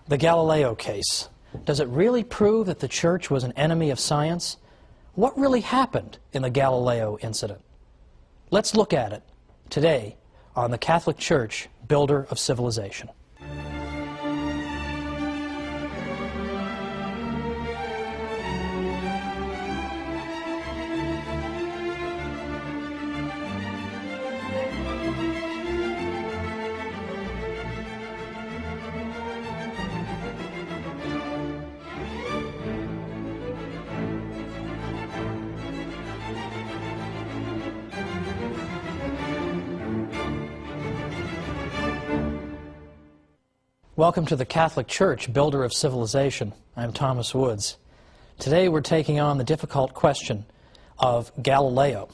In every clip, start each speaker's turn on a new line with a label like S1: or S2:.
S1: The Galileo case. Does it really prove that the Church was an enemy of science? What really happened in the Galileo incident? Let's look at it today on the Catholic Church, Builder of Civilization. Welcome to the Catholic Church, Builder of Civilization. I'm Thomas Woods. Today we're taking on the difficult question of Galileo,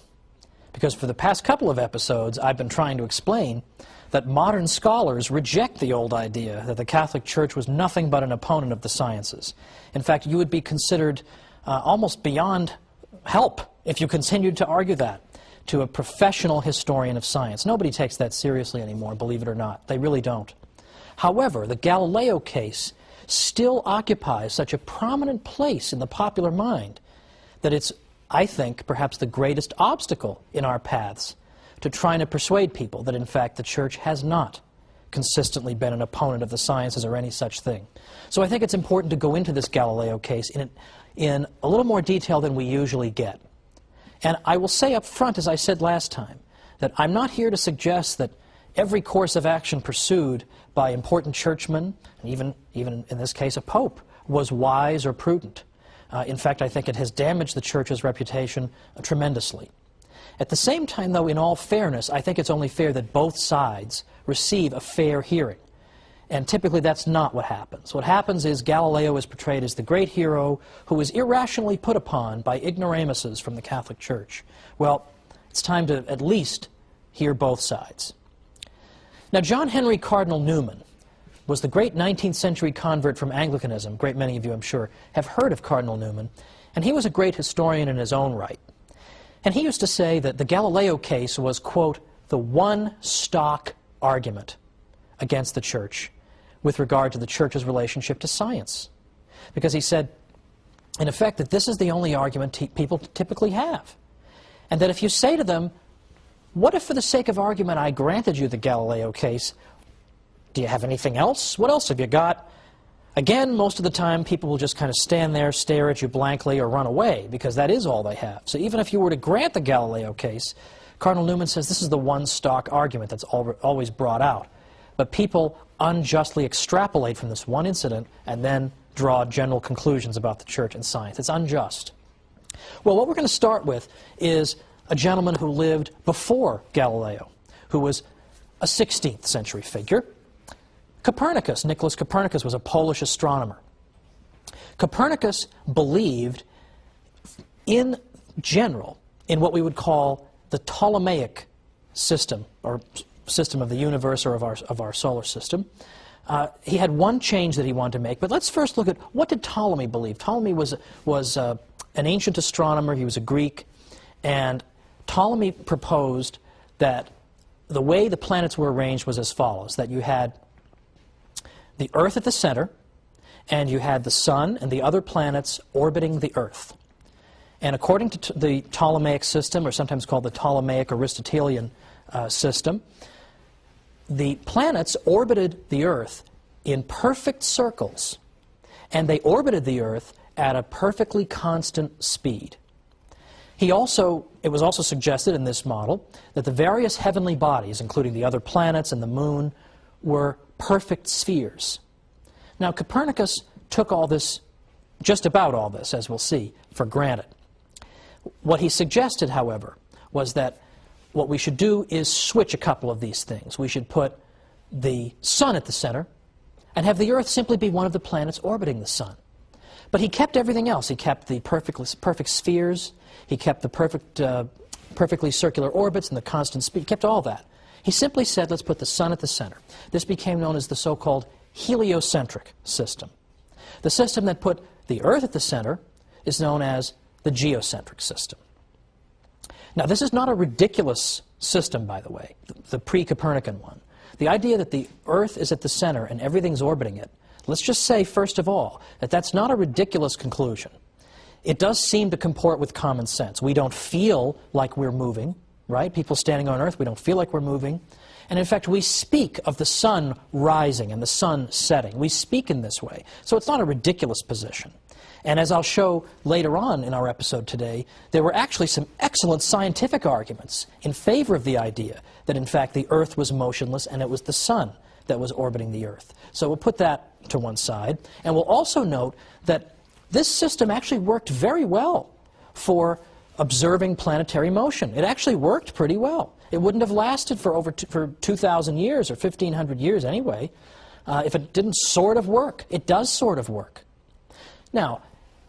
S1: because for the past couple of episodes I've been trying to explain that modern scholars reject the old idea that the Catholic Church was nothing but an opponent of the sciences. In fact, you would be considered almost beyond help if you continued to argue that to a professional historian of science. Nobody takes that seriously anymore, believe it or not. They really don't. However, the Galileo case still occupies such a prominent place in the popular mind that it's, I think, perhaps the greatest obstacle in our paths to trying to persuade people that, in fact, the Church has not consistently been an opponent of the sciences or any such thing. So I think it's important to go into this Galileo case in a little more detail than we usually get. And I will say up front, as I said last time, that I'm not here to suggest that every course of action pursued by important churchmen, and even in this case a pope, was wise or prudent. In fact, I think it has damaged the Church's reputation tremendously. At the same time, though, in all fairness, I think it's only fair that both sides receive a fair hearing. And typically that's not what happens. What happens is Galileo is portrayed as the great hero who is irrationally put upon by ignoramuses from the Catholic Church. Well, it's time to at least hear both sides. Now, John Henry Cardinal Newman was the great 19th century convert from Anglicanism. A great many of you, I'm sure, have heard of Cardinal Newman. And he was a great historian in his own right. And he used to say that the Galileo case was, quote, the one stock argument against the Church with regard to the Church's relationship to science. Because he said, in effect, that this is the only argument people typically have. And that if you say to them, what if for the sake of argument I granted you the Galileo case? Do you have anything else? What else have you got? Again, most of the time people will just kind of stand there, stare at you blankly, or run away, because that is all they have. So even if you were to grant the Galileo case, Cardinal Newman says this is the one stock argument that's always brought out. But people unjustly extrapolate from this one incident and then draw general conclusions about the Church and science. It's unjust. Well, what we're going to start with is a gentleman who lived before Galileo, who was a 16th century figure. Copernicus, Nicholas Copernicus, was a Polish astronomer. Copernicus believed, in general, in what we would call the Ptolemaic system, or system of the universe or of our solar system. He had one change that he wanted to make, but let's first look at what did Ptolemy believe. Ptolemy was an ancient astronomer. He was a Greek, and Ptolemy proposed that the way the planets were arranged was as follows, that you had the Earth at the center, and you had the Sun and the other planets orbiting the Earth. And according to the Ptolemaic system, or sometimes called the Ptolemaic Aristotelian system, the planets orbited the Earth in perfect circles, and they orbited the Earth at a perfectly constant speed. It was also suggested in this model that the various heavenly bodies, including the other planets and the moon, were perfect spheres. Now, Copernicus took all this, just about all this, as we'll see, for granted. What he suggested, however, was that what we should do is switch a couple of these things. We should put the Sun at the center and have the Earth simply be one of the planets orbiting the Sun. But he kept everything else. He kept the perfect spheres. He kept the perfectly circular orbits and the constant speed. He kept all that. He simply said, let's put the Sun at the center. This became known as the so-called heliocentric system. The system that put the Earth at the center is known as the geocentric system. Now, this is not a ridiculous system, by the way, the pre-Copernican one. The idea that the Earth is at the center and everything's orbiting it, Let's just say, first of all, that that's not a ridiculous conclusion. It does seem to comport with common sense. We don't feel like we're moving, right? People standing on Earth, we don't feel like we're moving. And in fact, we speak of the sun rising and the sun setting. We speak in this way. So it's not a ridiculous position. And as I'll show later on in our episode today, there were actually some excellent scientific arguments in favor of the idea that in fact the Earth was motionless and it was the sun that was orbiting the Earth. So we'll put that to one side. And we'll also note that this system actually worked very well for observing planetary motion. It actually worked pretty well. It wouldn't have lasted for 2,000 years or 1,500 years anyway if it didn't sort of work. It does sort of work. Now,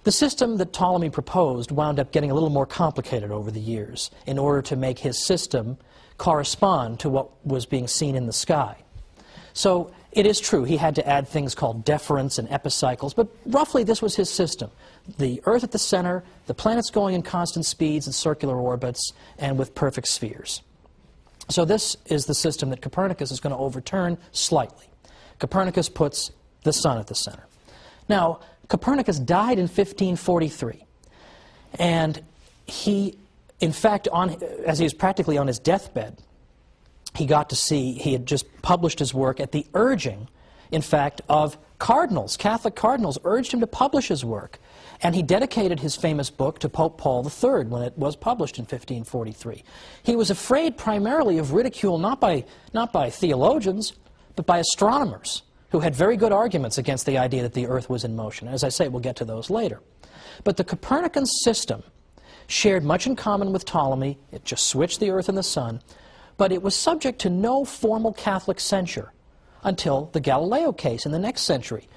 S1: the system that Ptolemy proposed wound up getting a little more complicated over the years in order to make his system correspond to what was being seen in the sky. So it is true, he had to add things called deferents and epicycles, but roughly this was his system. The Earth at the center, the planets going in constant speeds and circular orbits, and with perfect spheres. So this is the system that Copernicus is going to overturn slightly. Copernicus puts the sun at the center. Now, Copernicus died in 1543, and he, in fact, as he was practically on his deathbed, he got to see, he had just published his work at the urging, in fact, of cardinals. Catholic cardinals urged him to publish his work. And he dedicated his famous book to Pope Paul III when it was published in 1543. He was afraid primarily of ridicule not by theologians, but by astronomers who had very good arguments against the idea that the Earth was in motion. As I say, we'll get to those later. But the Copernican system shared much in common with Ptolemy. It just switched the Earth and the sun. But it was subject to no formal Catholic censure until the Galileo case in the next century.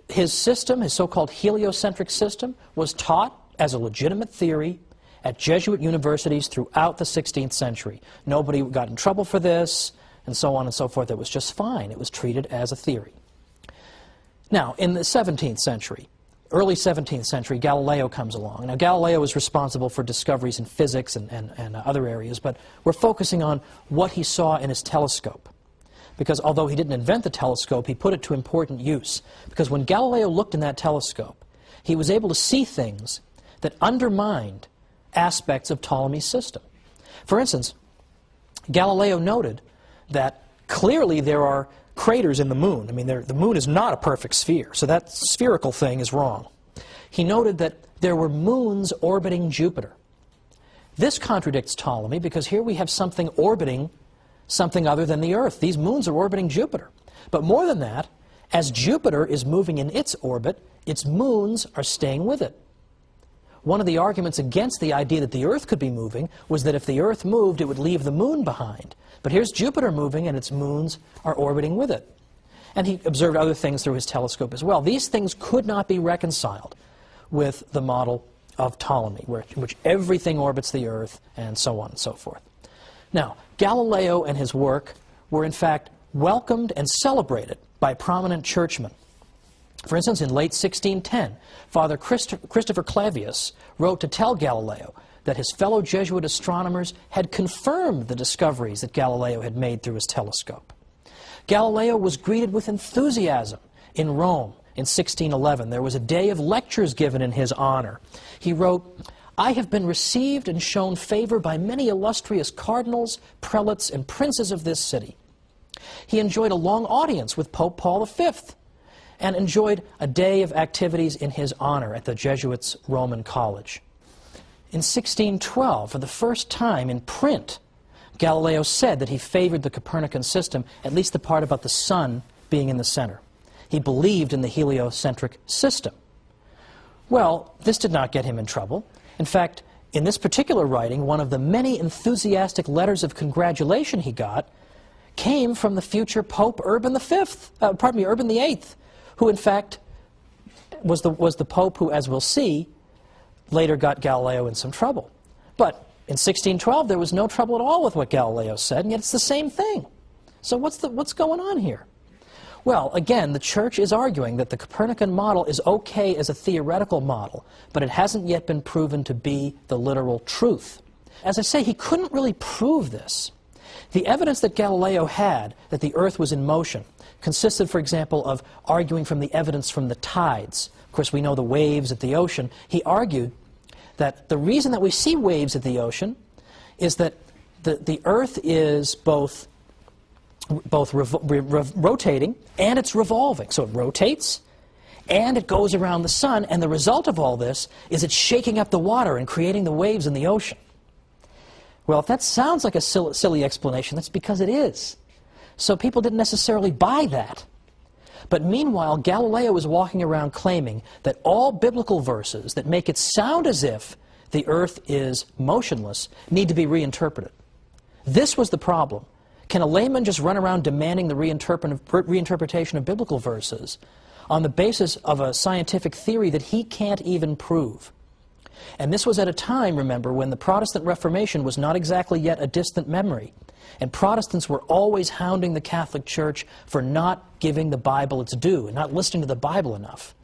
S1: His system, his so-called heliocentric system, was taught as a legitimate theory at Jesuit universities throughout the 16th century. Nobody got in trouble for this, and so on and so forth. It was just fine. It was treated as a theory. Now, in the 17th century, early 17th century, Galileo comes along. Now, Galileo was responsible for discoveries in physics and other areas, but we're focusing on what he saw in his telescope. Because although he didn't invent the telescope, he put it to important use. Because when Galileo looked in that telescope, he was able to see things that undermined aspects of Ptolemy's system. For instance, Galileo noted that clearly there are craters in the moon. I mean, the moon is not a perfect sphere, so that spherical thing is wrong. He noted that there were moons orbiting Jupiter. This contradicts Ptolemy because here we have something orbiting something other than the Earth. These moons are orbiting Jupiter. But more than that, as Jupiter is moving in its orbit, its moons are staying with it. One of the arguments against the idea that the Earth could be moving was that if the Earth moved, it would leave the moon behind. But here's Jupiter moving, and its moons are orbiting with it. And he observed other things through his telescope as well. These things could not be reconciled with the model of Ptolemy, in which everything orbits the Earth, and so on and so forth. Now, Galileo and his work were in fact welcomed and celebrated by prominent churchmen. For instance, in late 1610, Father Christopher Clavius wrote to tell Galileo that his fellow Jesuit astronomers had confirmed the discoveries that Galileo had made through his telescope. Galileo was greeted with enthusiasm in Rome in 1611. There was a day of lectures given in his honor. He wrote, "I have been received and shown favor by many illustrious cardinals, prelates, and princes of this city." He enjoyed a long audience with Pope Paul V and enjoyed a day of activities in his honor at the Jesuits' Roman College. In 1612, for the first time in print, Galileo said that he favored the Copernican system, at least the part about the sun being in the center. He believed in the heliocentric system. Well, this did not get him in trouble. In fact, in this particular writing, one of the many enthusiastic letters of congratulation he got came from the future Pope Urban VIII, who in fact was the Pope who, as we'll see, later got Galileo in some trouble. But in 1612, there was no trouble at all with what Galileo said, and yet it's the same thing. So what's going on here? Well, again, the Church is arguing that the Copernican model is okay as a theoretical model, but it hasn't yet been proven to be the literal truth. As I say, he couldn't really prove this. The evidence that Galileo had that the Earth was in motion consisted, for example, of arguing from the evidence from the tides. Of course, we know the waves at the ocean. He argued that the reason that we see waves at the ocean is that the Earth is both rotating and it's revolving. So it rotates and it goes around the sun, and the result of all this is it's shaking up the water and creating the waves in the ocean. Well, if that sounds like a silly explanation, that's because it is. So people didn't necessarily buy that. But meanwhile, Galileo was walking around claiming that all biblical verses that make it sound as if the Earth is motionless need to be reinterpreted. This was the problem. Can a layman just run around demanding the reinterpretation of biblical verses on the basis of a scientific theory that he can't even prove? And this was at a time, remember, when the Protestant Reformation was not exactly yet a distant memory. And Protestants were always hounding the Catholic Church for not giving the Bible its due and not listening to the Bible enough.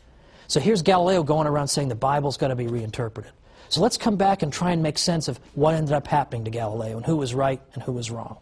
S1: So here's Galileo going around saying the Bible's got to be reinterpreted. So let's come back and try and make sense of what ended up happening to Galileo and who was right and who was wrong.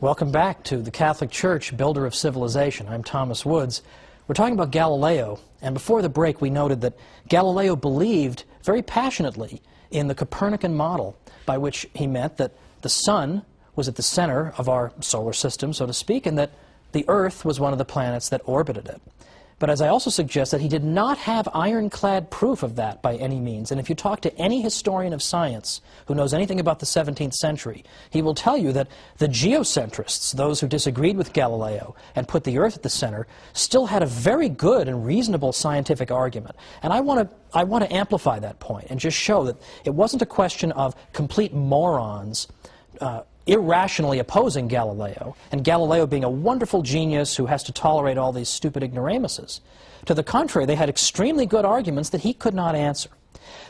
S1: Welcome back to the Catholic Church, Builder of Civilization. I'm Thomas Woods. We're talking about Galileo, and before the break we noted that Galileo believed very passionately in the Copernican model, by which he meant that the sun was at the center of our solar system, so to speak, and that the Earth was one of the planets that orbited it. But as I also suggested, he did not have ironclad proof of that by any means. And if you talk to any historian of science who knows anything about the 17th century, he will tell you that the geocentrists, those who disagreed with Galileo and put the Earth at the center, still had a very good and reasonable scientific argument. And I want to amplify that point and just show that it wasn't a question of complete morons irrationally opposing Galileo, and Galileo being a wonderful genius who has to tolerate all these stupid ignoramuses. To the contrary, they had extremely good arguments that he could not answer.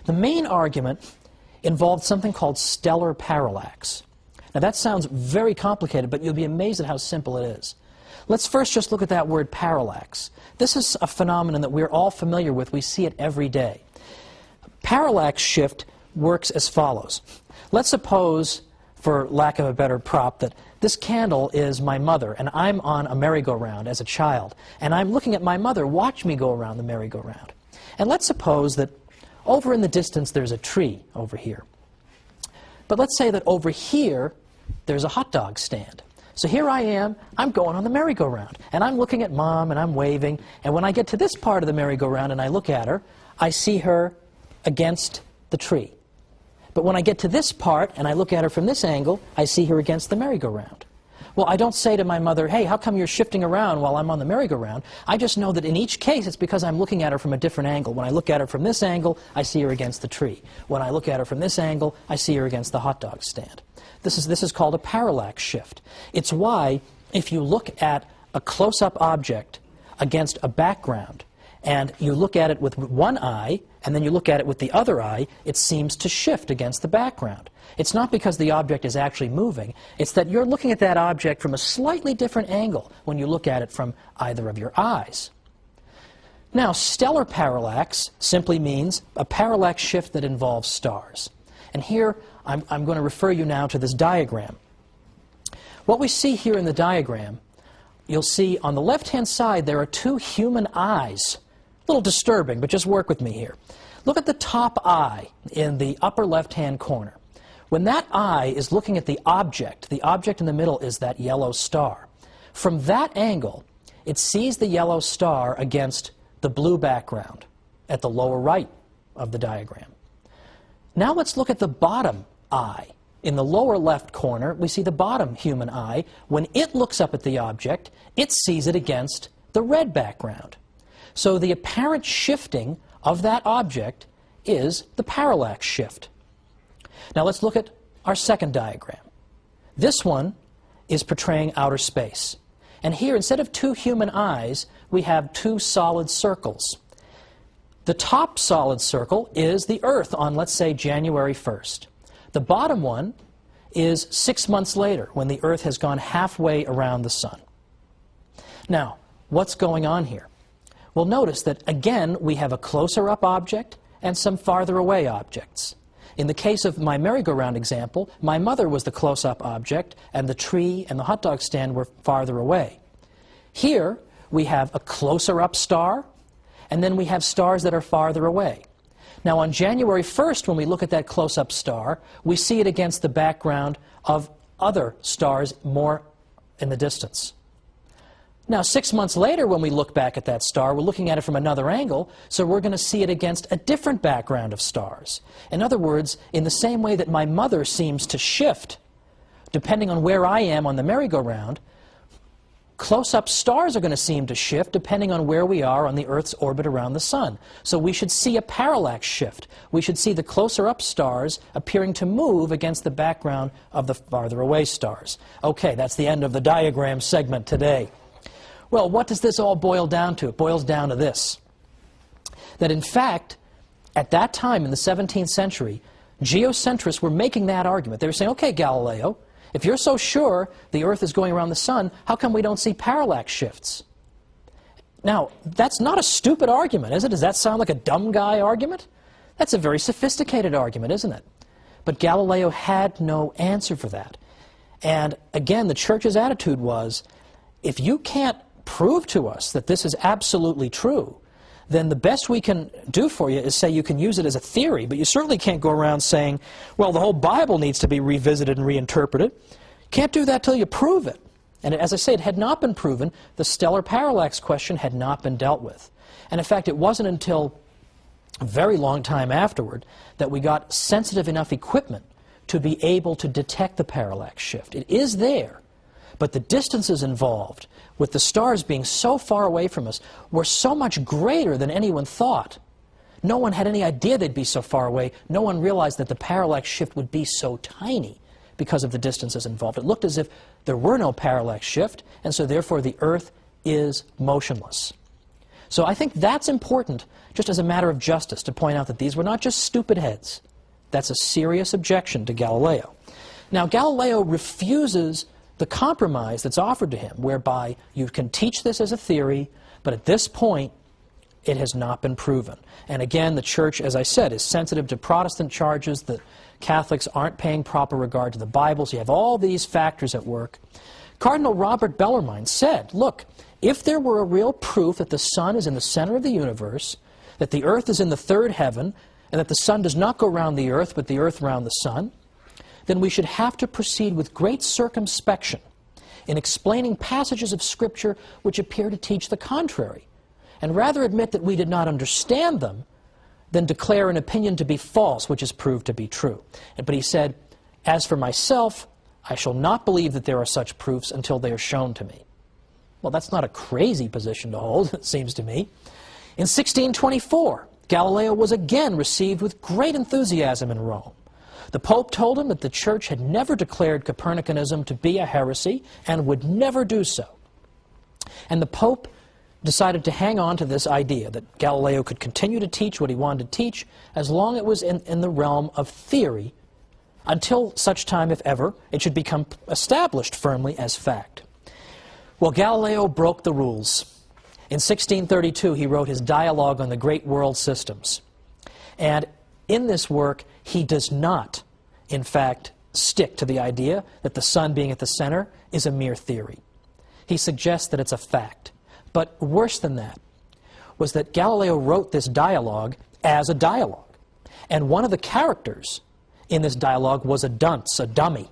S1: The main argument involved something called stellar parallax. Now that sounds very complicated, but you'll be amazed at how simple it is. Let's first just look at that word parallax. This is a phenomenon that we're all familiar with. We see it every day. Parallax shift works as follows. Let's suppose, for lack of a better prop, that this candle is my mother, and I'm on a merry-go-round as a child, and I'm looking at my mother watch me go around the merry-go-round. And let's suppose that over in the distance there's a tree over here. But let's say that over here there's a hot dog stand. So here I am, I'm going on the merry-go-round, and I'm looking at Mom, and I'm waving, and when I get to this part of the merry-go-round and I look at her, I see her against the tree. But when I get to this part and I look at her from this angle, I see her against the merry-go-round. Well, I don't say to my mother, hey, how come you're shifting around while I'm on the merry-go-round? I just know that in each case it's because I'm looking at her from a different angle. When I look at her from this angle, I see her against the tree. When I look at her from this angle, I see her against the hot dog stand. This is called a parallax shift. It's why if you look at a close-up object against a background, and you look at it with one eye, and then you look at it with the other eye, it seems to shift against the background. It's not because the object is actually moving, it's that you're looking at that object from a slightly different angle when you look at it from either of your eyes. Now, stellar parallax simply means a parallax shift that involves stars. And here, I'm going to refer you now to this diagram. What we see here in the diagram, you'll see on the left-hand side there are two human eyes. A little disturbing, but just work with me here. Look at the top eye in the upper left-hand corner. When that eye is looking at the object in the middle is that yellow star. From that angle, it sees the yellow star against the blue background at the lower right of the diagram. Now let's look at the bottom eye in the lower left corner, we see the bottom human eye. When it looks up at the object, it sees it against the red background. So the apparent shifting of that object is the parallax shift. Now let's look at our second diagram. This one is portraying outer space. And here, instead of two human eyes, we have two solid circles. The top solid circle is the Earth on, let's say, January 1st. The bottom one is 6 months later, when the Earth has gone halfway around the Sun. Now, what's going on here? Well, notice that, again, we have a closer-up object and some farther away objects. In the case of my merry-go-round example, my mother was the close-up object, and the tree and the hot dog stand were farther away. Here, we have a closer-up star, and then we have stars that are farther away. Now, on January 1st, when we look at that close-up star, we see it against the background of other stars more in the distance. Now, 6 months later, when we look back at that star, we're looking at it from another angle, so we're going to see it against a different background of stars. In other words, in the same way that my mother seems to shift, depending on where I am on the merry-go-round, close-up stars are going to seem to shift depending on where we are on the Earth's orbit around the Sun. So we should see a parallax shift. We should see the closer-up stars appearing to move against the background of the farther-away stars. Okay, that's the end of the diagram segment today. Well, what does this all boil down to? It boils down to this: that in fact, at that time in the 17th century, geocentrists were making that argument. They were saying, okay, Galileo, if you're so sure the Earth is going around the Sun, how come we don't see parallax shifts? Now, that's not a stupid argument, is it? Does that sound like a dumb guy argument? That's a very sophisticated argument, isn't it? But Galileo had no answer for that. And again, the Church's attitude was, if you can't prove to us that this is absolutely true, then the best we can do for you is say you can use it as a theory, but you certainly can't go around saying, well, the whole Bible needs to be revisited and reinterpreted. Can't do that till you prove it. And as I say, it had not been proven. The stellar parallax question had not been dealt with. And in fact, it wasn't until a very long time afterward that we got sensitive enough equipment to be able to detect the parallax shift. It is there, but the distances involved, with the stars being so far away from us, were so much greater than anyone thought. No one had any idea they'd be so far away. No one realized that the parallax shift would be so tiny because of the distances involved. It looked as if there were no parallax shift, and so therefore the Earth is motionless. So I think that's important, just as a matter of justice, to point out that these were not just stupid heads. That's a serious objection to Galileo. Now, Galileo refuses the compromise that's offered to him, whereby you can teach this as a theory, but at this point, it has not been proven. And again, the Church, as I said, is sensitive to Protestant charges that Catholics aren't paying proper regard to the Bible, so you have all these factors at work. Cardinal Robert Bellarmine said, look, if there were a real proof that the Sun is in the center of the universe, that the Earth is in the third heaven, and that the Sun does not go round the Earth, but the Earth round the Sun, then we should have to proceed with great circumspection in explaining passages of Scripture which appear to teach the contrary, and rather admit that we did not understand them than declare an opinion to be false which is proved to be true. But he said, as for myself, I shall not believe that there are such proofs until they are shown to me. Well, that's not a crazy position to hold, it seems to me. In 1624, Galileo was again received with great enthusiasm in Rome. The Pope told him that the Church had never declared Copernicanism to be a heresy and would never do so. And the Pope decided to hang on to this idea that Galileo could continue to teach what he wanted to teach as long as it was in the realm of theory, until such time, if ever, it should become established firmly as fact. Well, Galileo broke the rules. In 1632, he wrote his Dialogue on the Great World Systems. And in this work, he does not, in fact, stick to the idea that the Sun being at the center is a mere theory. He suggests that it's a fact. But worse than that was that Galileo wrote this dialogue as a dialogue. And one of the characters in this dialogue was a dunce, a dummy.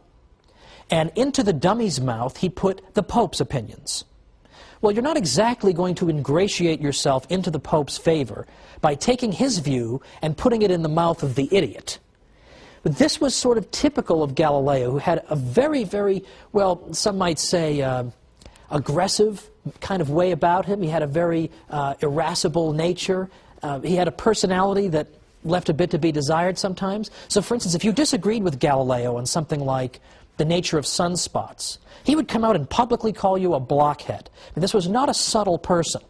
S1: And into the dummy's mouth, he put the Pope's opinions. Well, you're not exactly going to ingratiate yourself into the Pope's favor by taking his view and putting it in the mouth of the idiot. But this was sort of typical of Galileo, who had a very, very, well, some might say aggressive kind of way about him. He had a very irascible nature. He had a personality that left a bit to be desired sometimes. So, for instance, if you disagreed with Galileo on something like the nature of sunspots, he would come out and publicly call you a blockhead. And this was not a subtle person.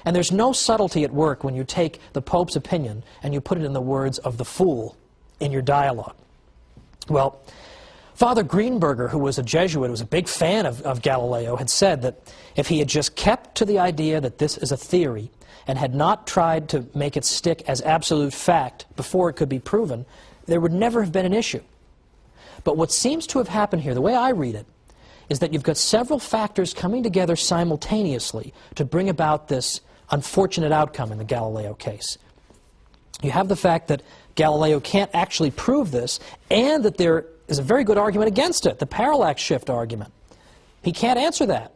S1: And there's no subtlety at work when you take the Pope's opinion and you put it in the words of the fool in your dialogue. Well, Father Greenberger, who was a Jesuit, who was a big fan of Galileo, had said that if he had just kept to the idea that this is a theory and had not tried to make it stick as absolute fact before it could be proven, there would never have been an issue. But what seems to have happened here, the way I read it, is that you've got several factors coming together simultaneously to bring about this unfortunate outcome in the Galileo case. You have the fact that Galileo can't actually prove this, and that there is a very good argument against it, the parallax shift argument. He can't answer that.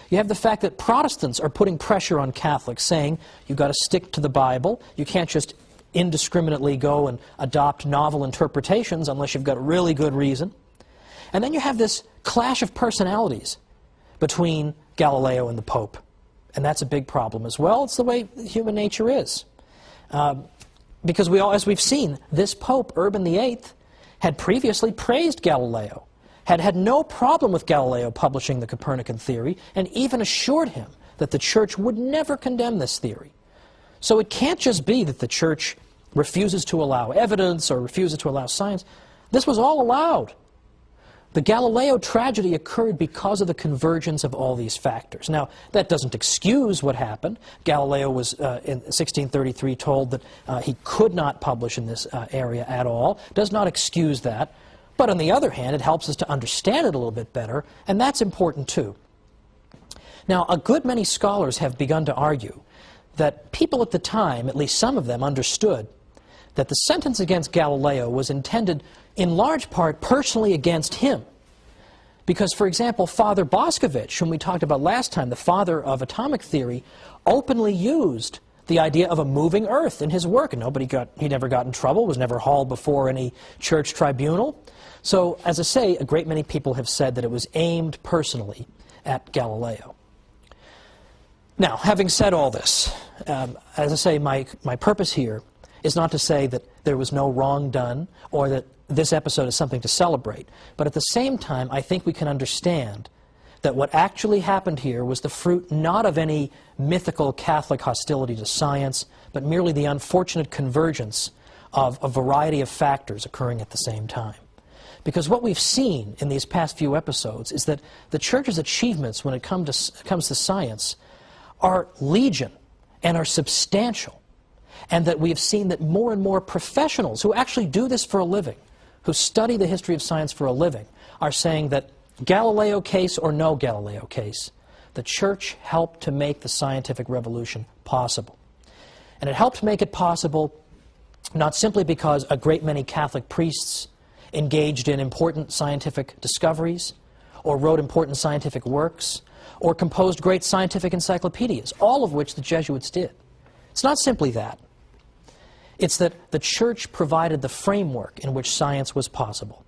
S1: You have the fact that Protestants are putting pressure on Catholics, saying you've got to stick to the Bible, you can't just indiscriminately go and adopt novel interpretations unless you've got really good reason. And then you have this clash of personalities between Galileo and the Pope. And that's a big problem as well. It's the way human nature is. Because as we've seen, this Pope, Urban VIII, had previously praised Galileo, had had no problem with Galileo publishing the Copernican theory, and even assured him that the Church would never condemn this theory. So it can't just be that the Church refuses to allow evidence or refuses to allow science. This was all allowed. The Galileo tragedy occurred because of the convergence of all these factors. Now, that doesn't excuse what happened. Galileo was, in 1633, told that he could not publish in this area at all. Does not excuse that. But on the other hand, it helps us to understand it a little bit better, and that's important too. Now, a good many scholars have begun to argue that people at the time, at least some of them, understood that the sentence against Galileo was intended in large part personally against him. Because, for example, Father Boscovich, whom we talked about last time, the father of atomic theory, openly used the idea of a moving Earth in his work. And he never got in trouble, was never hauled before any church tribunal. So, as I say, a great many people have said that it was aimed personally at Galileo. Now, having said all this, as I say, my purpose here is not to say that there was no wrong done or that this episode is something to celebrate. But at the same time, I think we can understand that what actually happened here was the fruit not of any mythical Catholic hostility to science, but merely the unfortunate convergence of a variety of factors occurring at the same time. Because what we've seen in these past few episodes is that the Church's achievements when it comes to science are legion and are substantial. And that we have seen that more and more professionals who actually do this for a living, who study the history of science for a living, are saying that Galileo case or no Galileo case, the Church helped to make the scientific revolution possible. And it helped make it possible not simply because a great many Catholic priests engaged in important scientific discoveries, or wrote important scientific works, or composed great scientific encyclopedias, all of which the Jesuits did. It's not simply that. It's that the Church provided the framework in which science was possible.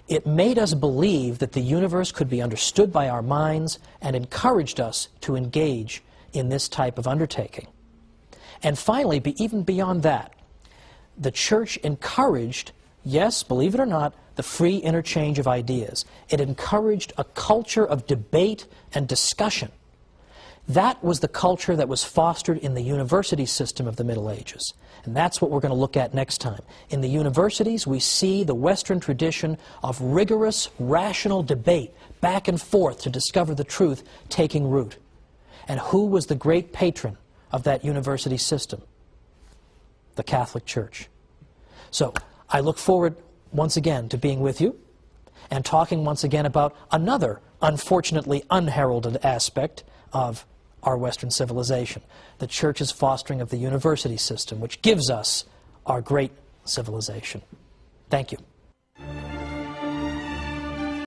S1: It made us believe that the universe could be understood by our minds and encouraged us to engage in this type of undertaking. And finally, even beyond that, the Church encouraged, yes, believe it or not, the free interchange of ideas. It encouraged a culture of debate and discussion. That was the culture that was fostered in the university system of the Middle Ages. And that's what we're going to look at next time. In the universities, we see the Western tradition of rigorous, rational debate, back and forth to discover the truth, taking root. And who was the great patron of that university system? The Catholic Church. So, I look forward once again to being with you and talking once again about another unfortunately unheralded aspect of our Western civilization, the Church's fostering of the university system, which gives us our great civilization. Thank you.